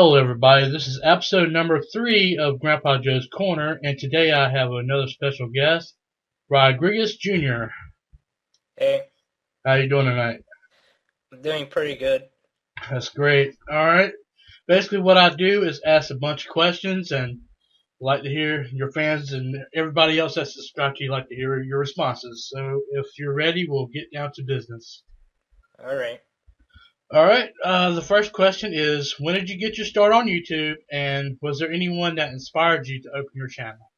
Hello, everybody. This is episode number 3 of Grandpa Joe's Corner, and today I have another special guest, Rodriguezjr. Hey, How you doing tonight? I'm doing pretty good. That's great. All right. Basically, what I do is ask a bunch of questions, and like to hear your fans and everybody else that's subscribed to you like to hear your responses. So, if you're ready, we'll get down to business. All right. All right. The first question is, when did you get your start on YouTube, and was there anyone that inspired you to open your channel?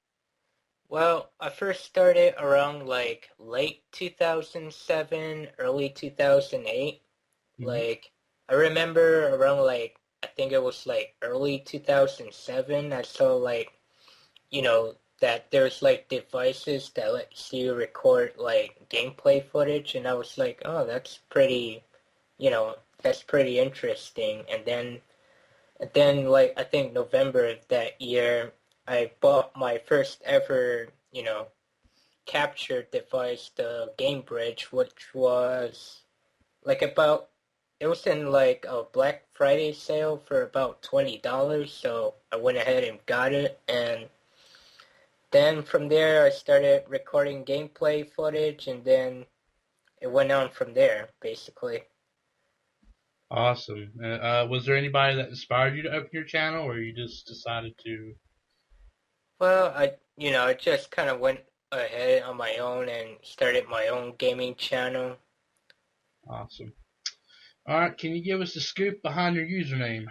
Well, I first started around like late 2007, early 2008. Hmm. Like, I remember around I think it was like early 2007, I saw that there's like devices that lets you record like gameplay footage, and I was like, oh, that's pretty interesting. And then, like, I think November of that year, I bought my first ever, capture device, the Game Bridge, which was like about, it was in like a Black Friday sale for about $20, so I went ahead and got it, and then from there I started recording gameplay footage, and then it went on from there, basically. Awesome. Was there anybody that inspired you to open your channel, or you just decided to? Well, I just kind of went ahead on my own and started my own gaming channel. Awesome. All right. Can you give us the scoop behind your username?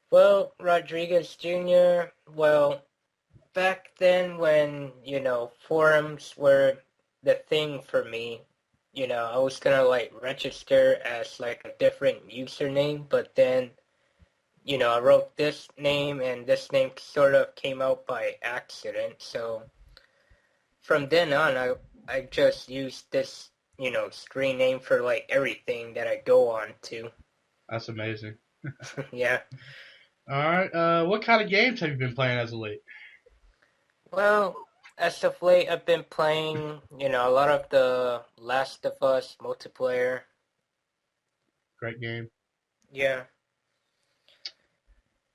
Well, Rodriguez Jr., well, back then when, forums were the thing for me, I was gonna like register as like a different username, but then, I wrote this name and this name sort of came out by accident. So from then on, I just used this, screen name for like everything that I go on to. That's amazing. Yeah. All right. What kind of games have you been playing as of late? Well, as of late, I've been playing, a lot of the Last of Us multiplayer. Great game. Yeah.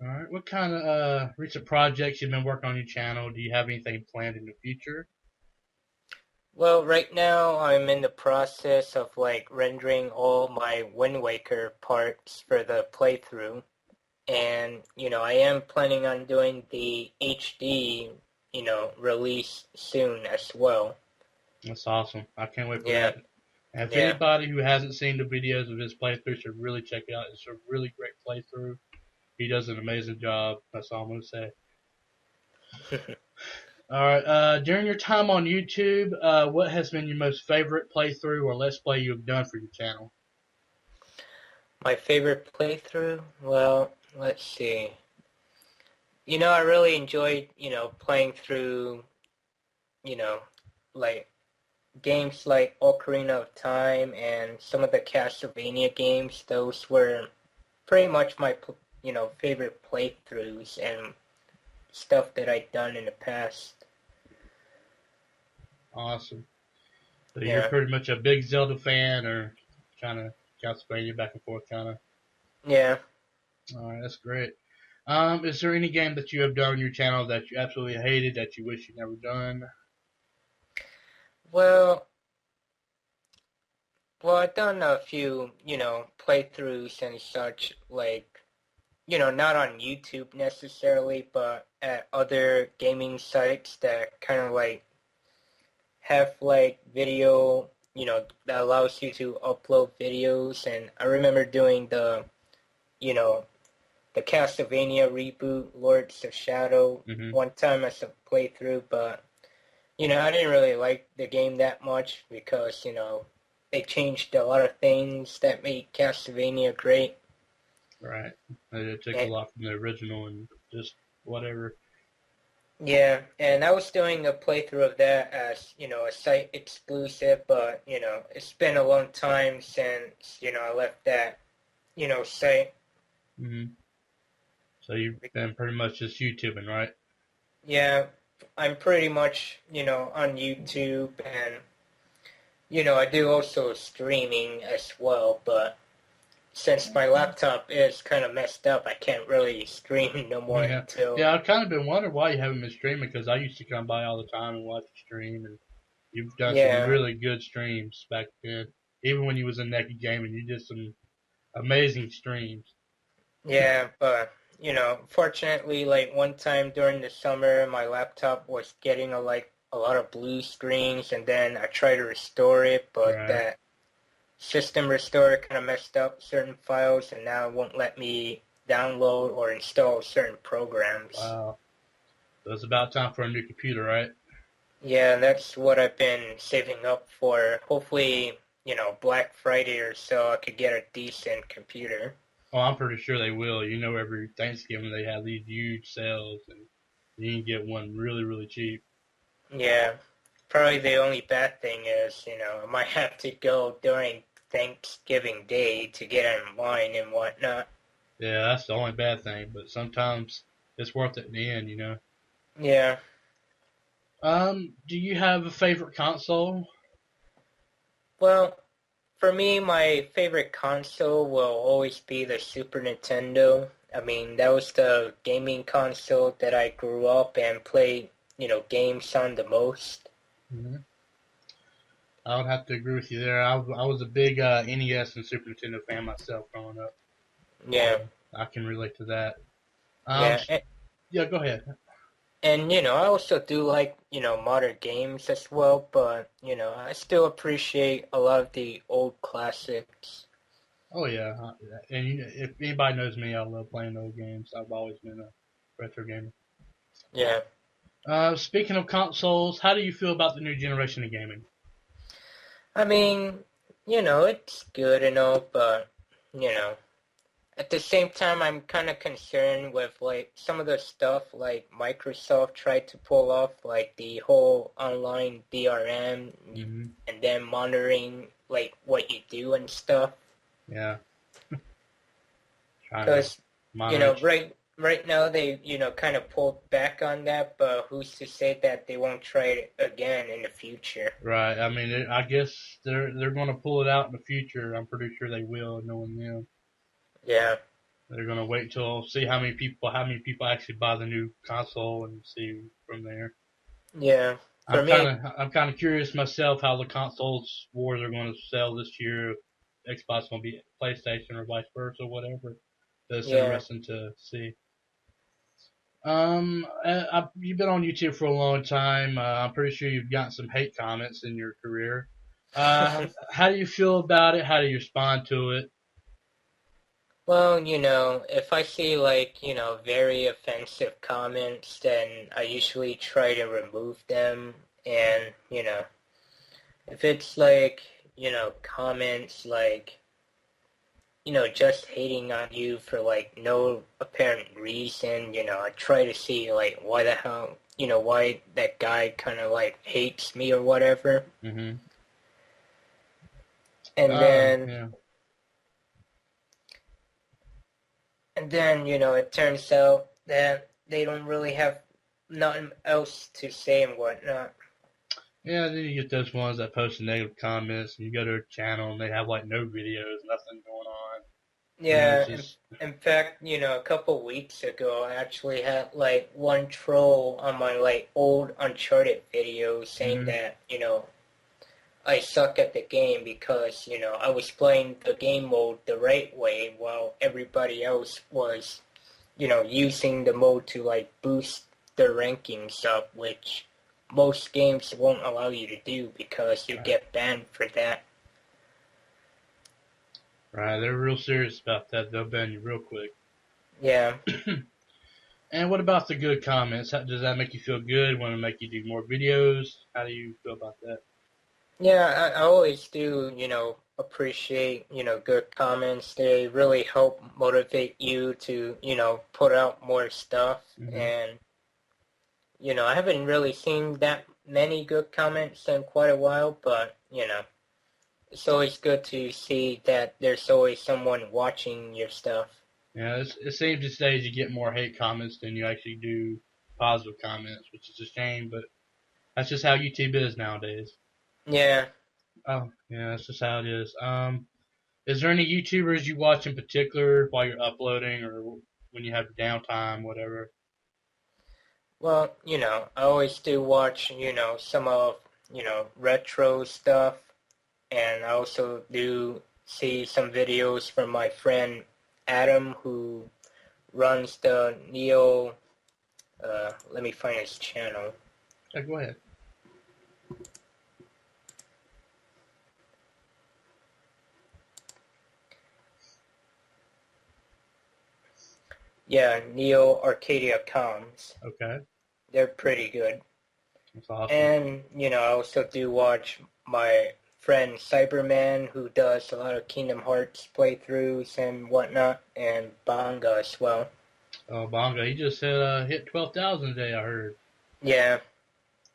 All right. What kind of recent projects you've been working on your channel? Do you have anything planned in the future? Well, right now I'm in the process of like rendering all my Wind Waker parts for the playthrough. And, I am planning on doing the HD, release soon as well. That's awesome. I can't wait for Yeah. that. And if Yeah. anybody who hasn't seen the videos of his playthrough should really check it out. It's a really great playthrough. He does an amazing job. That's all I'm gonna say. All right. During your time on YouTube, what has been your most favorite playthrough or let's play you've done for your channel? My favorite playthrough? Well, let's see. I really enjoyed, playing through, you know, like games like Ocarina of Time and some of the Castlevania games. Those were pretty much my, favorite playthroughs and stuff that I'd done in the past. Awesome. So you're Yeah. pretty much a big Zelda fan, or kind of Castlevania back and forth, kind of. Yeah. All right, that's great. Is there any game that you have done on your channel that you absolutely hated that you wish you'd never done? Well, I've done a few, playthroughs and such, like, not on YouTube necessarily, but at other gaming sites that kind of like have like video, that allows you to upload videos. And I remember doing you know, the Castlevania reboot, Lords of Shadow, Hmm. one time as a playthrough, but, I didn't really like the game that much because, they changed a lot of things that made Castlevania great. Right. It took a And, lot from the original and just whatever. yeah, and I was doing a playthrough of that as, a site exclusive, but, it's been a long time since, I left that, site. Hmm. So you've been pretty much just YouTubing, right? Yeah, I'm pretty much, on YouTube, and, I do also streaming as well, but, since my laptop is kind of messed up, I can't really stream no more Yeah, until. yeah. I've kind of been wondering why you haven't been streaming because I used to come by all the time and watch you stream, and you've done some Yeah, really good streams back then. Even when you was in Naked Gaming, you did some amazing streams. yeah, but fortunately, like one time during the summer, my laptop was getting a lot of blue screens, and then I tried to restore it, but Right. that system restore kind of messed up certain files, and now it won't let me download or install certain programs. Wow. So it's about time for a new computer, right? Yeah, that's what I've been saving up for. Hopefully, Black Friday or so, I could get a decent computer. Oh, I'm pretty sure they will. You know, every Thanksgiving they have these huge sales, and you can get one really, really cheap. Yeah, probably the only bad thing is, I might have to go during Thanksgiving Day to get in line and whatnot. Yeah, that's the only bad thing, but sometimes it's worth it in the end, you know. Yeah, Do you have a favorite console? well, for me, my favorite console will always be the Super Nintendo. I mean, that was the gaming console that I grew up and played, games on the most. Hmm. I would have to agree with you there. I was a big NES and Super Nintendo fan myself growing up, Yeah, so I can relate to that. Um, yeah, yeah, go ahead. and I also do like, modern games as well, but, I still appreciate a lot of the old classics. Oh yeah, and if anybody knows me, I love playing old games. I've always been a retro gamer. Yeah. Speaking of consoles, how do you feel about the new generation of gaming? I mean, it's good and all, but, you know, at the same time, I'm kind of concerned with, like, some of the stuff, like, Microsoft tried to pull off, like, the whole online DRM Hmm. and then monitoring, like, what you do and stuff. Yeah, trying to Because moderate. right now they kind of pulled back on that, but who's to say that they won't try it again in the future? Right. I mean, I guess they're going to pull it out in the future. I'm pretty sure they will, knowing them. Yeah, They're going to wait till see how many people actually buy the new console and see from there. yeah. For me, I'm kind of curious myself how the consoles wars are going to sell this year. If Xbox going to be PlayStation or vice versa, whatever. That's yeah. interesting to see. You've been on YouTube for a long time. I'm pretty sure you've gotten some hate comments in your career. How do you feel about it? How do you respond to it? Well, if I see like very offensive comments, then I usually try to remove them. And if it's like comments like just hating on you for like no apparent reason. I try to see like why the hell, why that guy kind of like hates me or whatever. Hmm. And then, Yeah. it turns out that they don't really have nothing else to say and whatnot. Yeah, then you get those ones that post negative comments, and you go to their channel, and they have like no videos, nothing going on. And it's Yeah, just, in fact, a couple weeks ago, I actually had like one troll on my like old Uncharted video saying hmm. that, I suck at the game because, I was playing the game mode the right way while everybody else was, using the mode to like boost their rankings up, which most games won't allow you to do because you Right. get banned for that. Right. They're real serious about that. They'll ban you real quick. Yeah. And what about the good comments? Does that make you feel good? Want to make you do more videos? How do you feel about that? Yeah, I always do, appreciate, good comments. They really help motivate you to, put out more stuff. Hmm. And, I haven't really seen that many good comments in quite a while, but, it's always good to see that there's always someone watching your stuff. Yeah, it seems these days you get more hate comments than you actually do positive comments, which is a shame, but that's just how YouTube is nowadays. Yeah, Oh, yeah, that's just how it is. Is there any YouTubers you watch in particular while you're uploading or when you have downtime, whatever? Well, I always do watch, some of, retro stuff, and I also do see some videos from my friend Adam, who runs the Neo, let me find his channel. Yeah, go ahead. Yeah, Neo Arcadia Comms. Okay, They're pretty good. that's awesome. And, I also do watch my friend Cyberman, who does a lot of Kingdom Hearts playthroughs and whatnot, and Banga as well. Oh, Bonga, he just said hit 12,000 today. I heard. Yeah,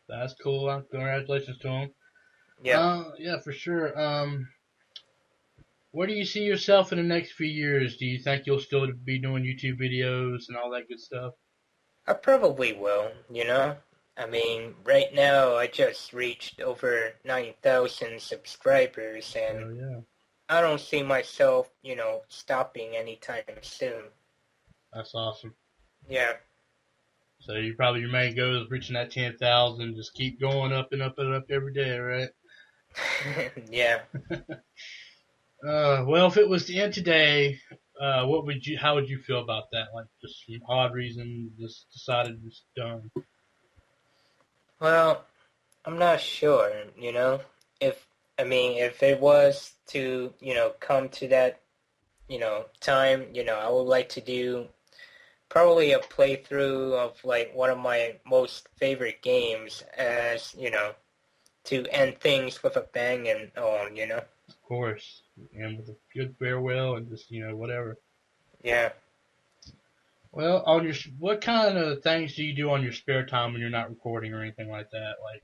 That's cool. Congratulations to him. yeah. Yeah, for sure. Where do you see yourself in the next few years? Do you think you'll still be doing YouTube videos and all that good stuff? I probably will, I mean, right now I just reached over 9,000 subscribers, and Hell yeah, I don't see myself, stopping anytime soon. that's awesome. Yeah, So you probably your main goal is reaching that 10,000. Just keep going up and up and up every day, right? yeah. Well, if it was to end today, what would you? How would you feel about that? Like just some odd reason, just decided it's done. Well, I'm not sure, if, I mean, if it was to, come to that, time, I would like to do probably a playthrough of like one of my most favorite games as, to end things with a bang and all. Of course, and with a good farewell and just whatever. Yeah. Well, on your what kind of things do you do on your spare time when you're not recording or anything like that? Like,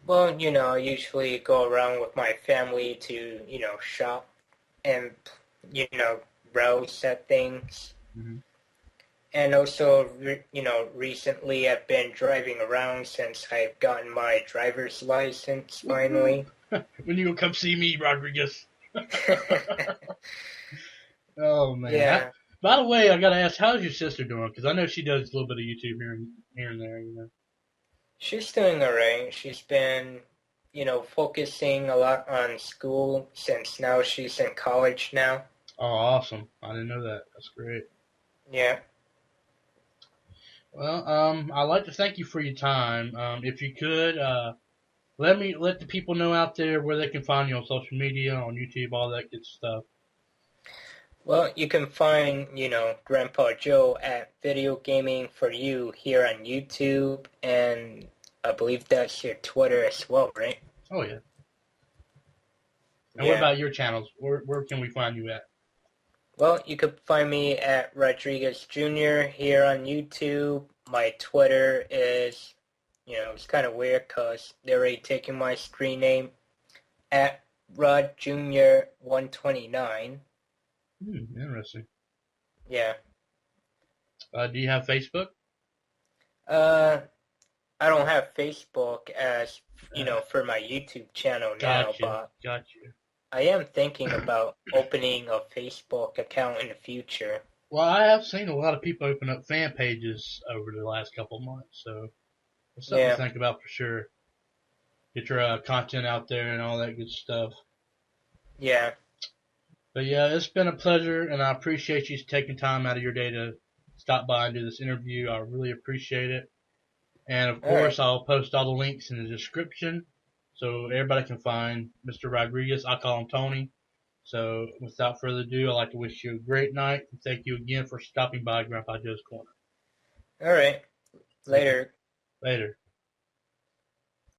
Well, I usually go around with my family to, shop and, you know, browse at things. mhm. And also, recently I've been driving around since I've gotten my driver's license Woohoo! finally. When you gonna come see me, Rodriguez? Oh man. Yeah, By the way, I gotta ask, how's your sister doing? Because I know she does a little bit of YouTube here and there. she's doing alright. She's been, focusing a lot on school since now she's in college now. Oh, awesome! I didn't know that. That's great. Yeah. Well, I'd like to thank you for your time. If you could, let the people know out there where they can find you on social media, on YouTube, all that good stuff. Well, you can find, Grandpa Joe at Video Gaming for You here on YouTube, and I believe that's your Twitter as well, right? Oh yeah. And what Yeah. about your channels? Where can we find you at? Well, you could find me at Rodriguezjr here on YouTube. My Twitter is, it's kind of weird because they're already taking my screen name at RodJr129. Interesting. Yeah. Do you have Facebook? Uh, I don't have Facebook as, Uh, for my YouTube channel now, Gotcha. but Gotcha. I am thinking about opening a Facebook account in the future. Well, I have seen a lot of people open up fan pages over the last couple of months, so it's something to Yeah. think about for sure. Get your content out there and all that good stuff. Yeah. But yeah, it's been a pleasure, and I appreciate you taking time out of your day to stop by and do this interview. I really appreciate it. And of All right. course, I'll post all the links in the description so everybody can find Mr. Rodriguez. I call him Tony. So without further ado, I'd like to wish you a great night and thank you again for stopping by Grandpa Joe's Corner. All right. Thank you. Later. Later.